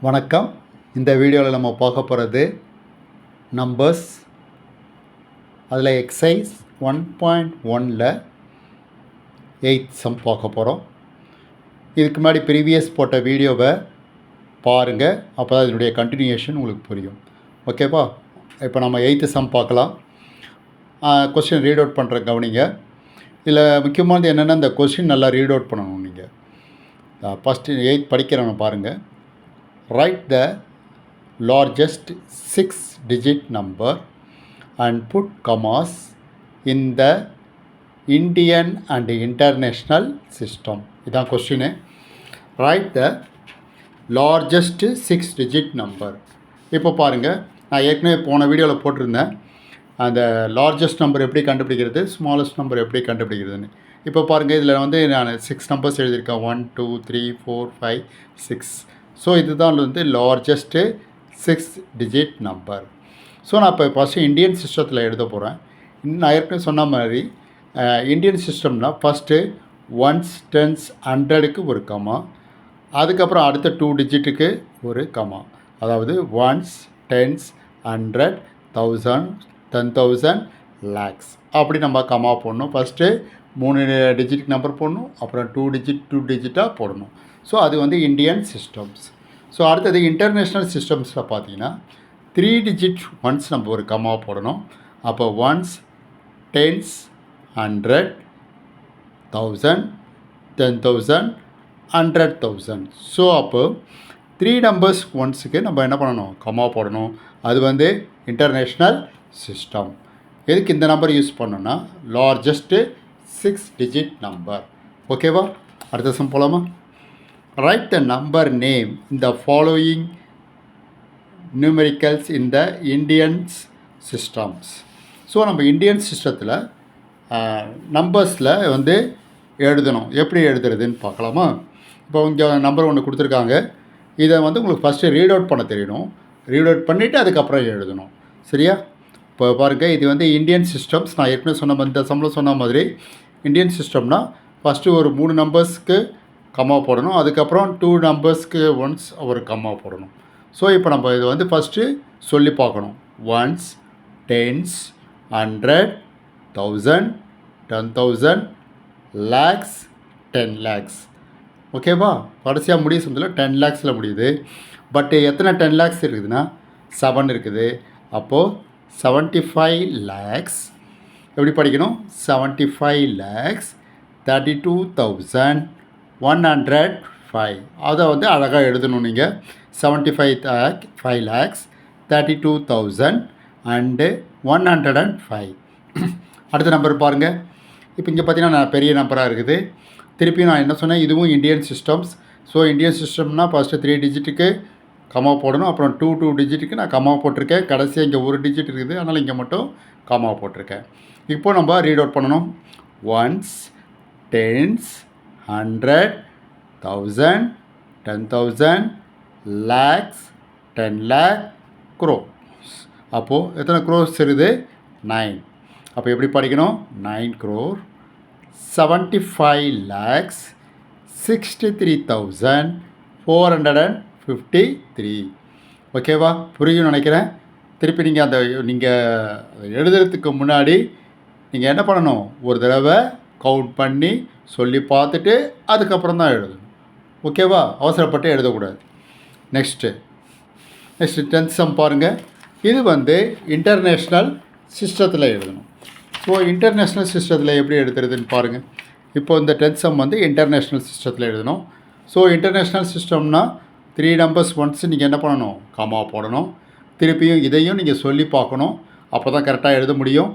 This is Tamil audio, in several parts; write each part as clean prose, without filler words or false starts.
வணக்கம். இந்த வீடியோவில் நம்ம பார்க்க போகிறது நம்பர்ஸ். அதில் எக்ஸைஸ் 1.1ல் 8th சம் பார்க்க போகிறோம். இதுக்கு முன்னாடி ப்ரீவியஸ் போட்ட வீடியோவை பாருங்கள், அப்போ தான் இதனுடைய கண்டினியூஷன் உங்களுக்கு புரியும். ஓகேப்பா? இப்போ நம்ம 8th சம் பார்க்கலாம். கொஸ்டின் ரீட் அவுட் பண்ணுற கவனிங்க. இதில் முக்கியமானது என்னென்னா, இந்த கொஸ்டின் நல்லா ரீட் அவுட் பண்ணணும். நீங்கள் ஃபஸ்ட்டு 8th படிக்கிறவங்க பாருங்கள். Write the largest 6-digit number and put commas in the Indian and international system. இதான் question. Write the largest 6-digit number. இப்போ பாருங்கள், நான் ஏற்கனவே போன வீடியோவில் போட்டிருந்தேன் அந்த லார்ஜஸ்ட் நம்பர் எப்படி கண்டுபிடிக்கிறது, ஸ்மாலஸ்ட் நம்பர் எப்படி கண்டுபிடிக்கிறதுன்னு. இப்போ பாருங்கள், இதில் வந்து நான் 6 நம்பர்ஸ் எழுதியிருக்கேன். 1 2 3 4 5 6. ஸோ இதுதான் வந்து லார்ஜஸ்ட்டு 6-digit நம்பர். ஸோ நான் இப்போ ஃபஸ்ட்டு இந்தியன் சிஸ்டத்தில் எழுத போகிறேன். நான் ஏற்கனவே சொன்ன மாதிரி இந்தியன் சிஸ்டம்னால் ஃபஸ்ட்டு 1s 10s 100க்கு ஒரு கமா, அதுக்கப்புறம் அடுத்த 2 டிஜிட்டுக்கு ஒரு கமா. அதாவது 1s 10s 100 1000 10,000 lakhs அப்படி நம்ம கமா போடணும். ஃபஸ்ட்டு 3 டிஜிட் நம்பர் போடணும், அப்புறம் 2 டிஜிட்டாக போடணும். ஸோ அது வந்து இந்தியன் சிஸ்டம்ஸ். ஸோ அடுத்தது இன்டர்நேஷ்னல் சிஸ்டம்ஸில் பார்த்தீங்கன்னா 3 டிஜிட் ஒன்ஸ் நம்ம ஒரு கமா போடணும். அப்போ 1s 10s 100 1000 10,000 100,000. ஸோ அப்போ 3 நம்பர்ஸ் ஒன்ஸுக்கு நம்ம என்ன பண்ணணும், கமா போடணும். அது வந்து இன்டர்நேஷ்னல் சிஸ்டம். எதுக்கு இந்த நம்பர் யூஸ் பண்ணோன்னா, லார்ஜஸ்ட்டு 6-digit நம்பர். ஓகேவா? அடுத்த சம் போகலாமா? Write the number name in the following numericals in the Indian systems. So நம்ம இந்தியன் சிஸ்டத்தில் நம்பர்ஸில் வந்து எழுதணும். எப்படி எழுதுறதுன்னு பார்க்கலாமா? இப்போ இங்கே நம்பர் ஒன்று கொடுத்துருக்காங்க. இதை வந்து உங்களுக்கு ஃபஸ்ட்டு ரீட் அவுட் பண்ண தெரியணும். ரீட் அவுட் பண்ணிவிட்டு அதுக்கப்புறம் எழுதணும். சரியா? இப்போ பாருங்கள், இது வந்து இந்தியன் சிஸ்டம்ஸ். நான் ஏற்கனவே சொன்ன மாதிரி, இந்த சம்பளம் சொன்ன மாதிரி இந்தியன் சிஸ்டம்னால் ஃபஸ்ட்டு ஒரு 3 நம்பர்ஸ்க்கு கம்மா போடணும், அதுக்கப்புறம் 2 நம்பர்ஸ்க்கு ஒன்ஸ் ஒரு கம்மா போடணும். ஸோ இப்போ நம்ம இது வந்து ஃபஸ்ட்டு சொல்லி பார்க்கணும். 1s 10s 100 1000 10,000 lakhs 10 lakhs. ஓகேவா? கடைசியாக முடிய சமயத்தில் 10 lakhஸில் முடியுது. பட் எத்தனை 10 lakhs இருக்குதுன்னா 7 இருக்குது. அப்போது 75 lakhs எப்படி படிக்கணும்? 75 lakhs 32,105. அதை வந்து அழகாக எழுதணும். நீங்கள் 75 lakhs 32,105. அடுத்த நம்பர் பாருங்கள். இப்போ இங்கே பார்த்தீங்கன்னா நான் பெரிய நம்பராக இருக்குது. திருப்பி நான் என்ன சொன்னேன், இதுவும் இந்தியன் சிஸ்டம்ஸ். ஸோ இந்தியன் சிஸ்டம்னால் ஃபஸ்ட்டு 3 டிஜிட்டுக்கு கமா போடணும், அப்புறம் 2 டிஜிட்டுக்கு நான் கமா போட்டிருக்கேன். கடைசியாக இங்கே ஒரு டிஜிட் இருக்குது, அதனால் இங்கே மட்டும் கமா போட்டிருக்கேன். இப்போது நம்ம ரீட் அவுட் பண்ணணும். 1s 10s 100 1000 10,000 lakhs 10 lakh crores. அப்போது எத்தனை க்ரோர்ஸ் இருக்குது? 9. அப்போ எப்படி படிக்கணும்? 9 crore 75 lakhs 63,453. ஓகேவா? புரியும் நினைக்கிறேன். திருப்பி நீங்கள் எழுதுறதுக்கு முன்னாடி நீங்கள் என்ன பண்ணணும், ஒரு தடவை கவுண்ட் பண்ணி சொல்லி பார்த்துட்டு அதுக்கப்புறம் தான் எழுதணும். ஓகேவா? அவசரப்பட்டு எழுதக்கூடாது. நெக்ஸ்ட்டு 10th சம் பாருங்கள். இது வந்து இன்டர்நேஷ்னல் சிஸ்டத்தில் எழுதணும். ஸோ இன்டர்நேஷ்னல் சிஸ்டத்தில் எப்படி எழுதுறதுன்னு பாருங்கள். இப்போ இந்த 10th சம் வந்து இன்டர்நேஷ்னல் சிஸ்டத்தில் எழுதணும். ஸோ இன்டர்நேஷ்னல் சிஸ்டம்னால் 3 நம்பர்ஸ் ஒன்ஸ் நீங்கள் என்ன பண்ணணும், கமா போடணும். திருப்பியும் இதையும் நீங்கள் சொல்லி பார்க்கணும், அப்போ தான் கரெக்டாக எழுத முடியும்.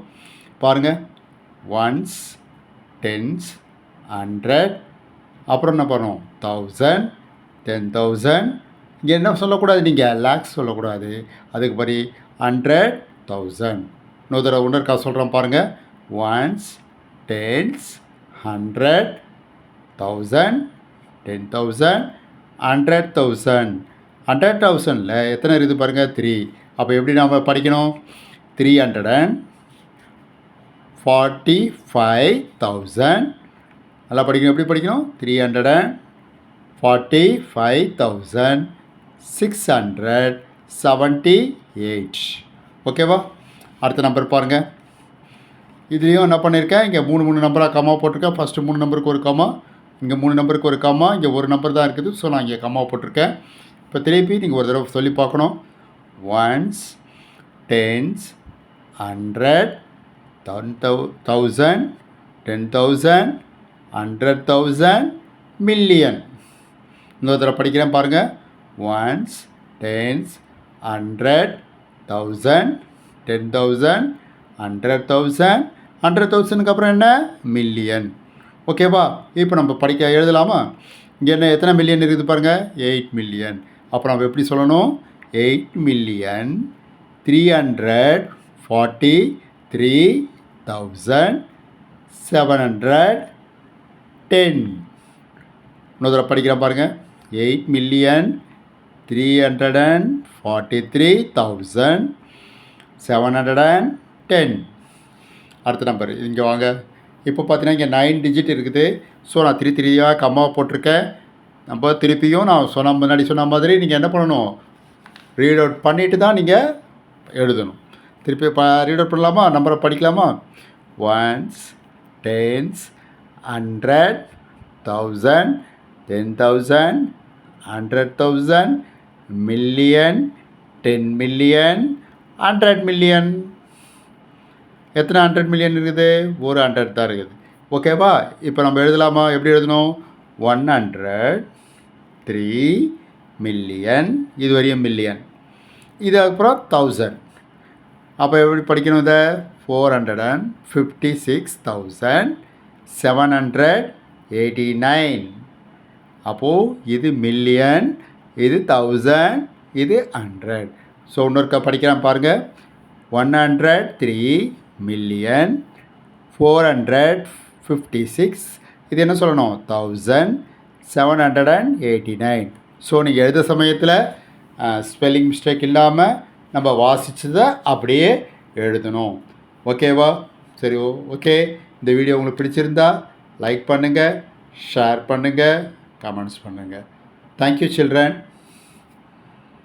பாருங்கள், 1s 10s 100, அப்புறம் என்ன பண்ணணும், 1000 10,000. இங்கே என்ன சொல்லக்கூடாது, நீங்கள் லேக்ஸ் சொல்லக்கூடாது. அதுக்கு படி 100,000. இன்னொரு தடவை ஒன்றா சொல்கிறேன் பாருங்கள். 1s 10s 100 1000 10,000 100,000. 100,000ல் எத்தனை இருக்குது பாருங்கள்? 3. அப்போ எப்படி நாம் படிக்கணும்? 345,000. நல்லா படிக்கணும். எப்படி படிக்கணும்? 345,000 678. ஓகேவா? அடுத்த நம்பர் பாருங்கள். இதுலேயும் என்ன பண்ணியிருக்கேன், இங்கே 3 நம்பராக கம்மா போட்டிருக்கேன். ஃபஸ்ட்டு 3 நம்பருக்கு ஒரு கம்மா, இங்கே 3 நம்பருக்கு ஒரு கம்மா, இங்கே ஒரு நம்பர் தான் இருக்குது. ஸோ நான் இங்கே கம்மா போட்டிருக்கேன். இப்போ திருப்பி நீங்கள் ஒரு தடவை சொல்லி பார்க்கணும். Ones, tens, 100, 10,000, 10,000, 100,000, million. இன்னொரு தடவை படிக்கிறேன் பாருங்கள். ஒன்ஸ், டென்ஸ், 100, 1000, 10,000, 100,000, 100,000க்கு அப்புறம் என்ன, மில்லியன். ஓகேவா? இப்போ நம்ம படிக்க எழுதலாமா? இங்கே என்ன எத்தனை மில்லியன் இருக்குது பாருங்கள், 8 மில்லியன். அப்போ நம்ம எப்படி சொல்லணும், 8,343,710. இன்னொரு தடவை படிக்கிறேன் பாருங்கள். 8,343,710. அடுத்த நம்பர் இங்கே வாங்க. இப்போ பார்த்தீங்கன்னா இங்கே 9 டிஜிட் இருக்குது. ஸோ நான் 3 கம்மாவை போட்டிருக்கேன். நம்ம திருப்பியும் நான் முன்னாடி சொன்ன மாதிரி நீங்கள் என்ன பண்ணணும், ரீட் அவுட் பண்ணிவிட்டு தான் நீங்கள் எழுதணும். திருப்பி ரீட் அவுட் பண்ணலாமா, நம்பரை படிக்கலாமா? Ones, tens, 100, 1000, 10,000, 100,000, million, 10 million, 100 million. எத்தனை 100 மில்லியன் இருக்குது, ஒரு 100 தான் இருக்குது. ஓகேவா? இப்போ நம்ம எழுதலாமா? எப்படி எழுதணும், 103 மில்லியன், இது வரையும் மில்லியன், இது அப்புறம் 1000. அப்போ எப்படி படிக்கணும் இதை, 456,789. அப்போது இது மில்லியன், இது 1000, இது 100. ஸோ இன்னொருக்கா படிக்கலாம் பாருங்கள். 103 மில்லியன் 456, இது என்ன சொல்லணும், 1789. ஸோ நீங்கள் எழுத சமயத்தில் ஸ்பெல்லிங் மிஸ்டேக் இல்லாமல் நம்ம வாசித்ததை அப்படியே எழுதணும். ஓகேவா? சரி, ஓகே. இந்த வீடியோ உங்களுக்கு பிடிச்சிருந்தா லைக் பண்ணுங்கள், ஷேர் பண்ணுங்கள், கமெண்ட்ஸ் பண்ணுங்கள். Thank you children.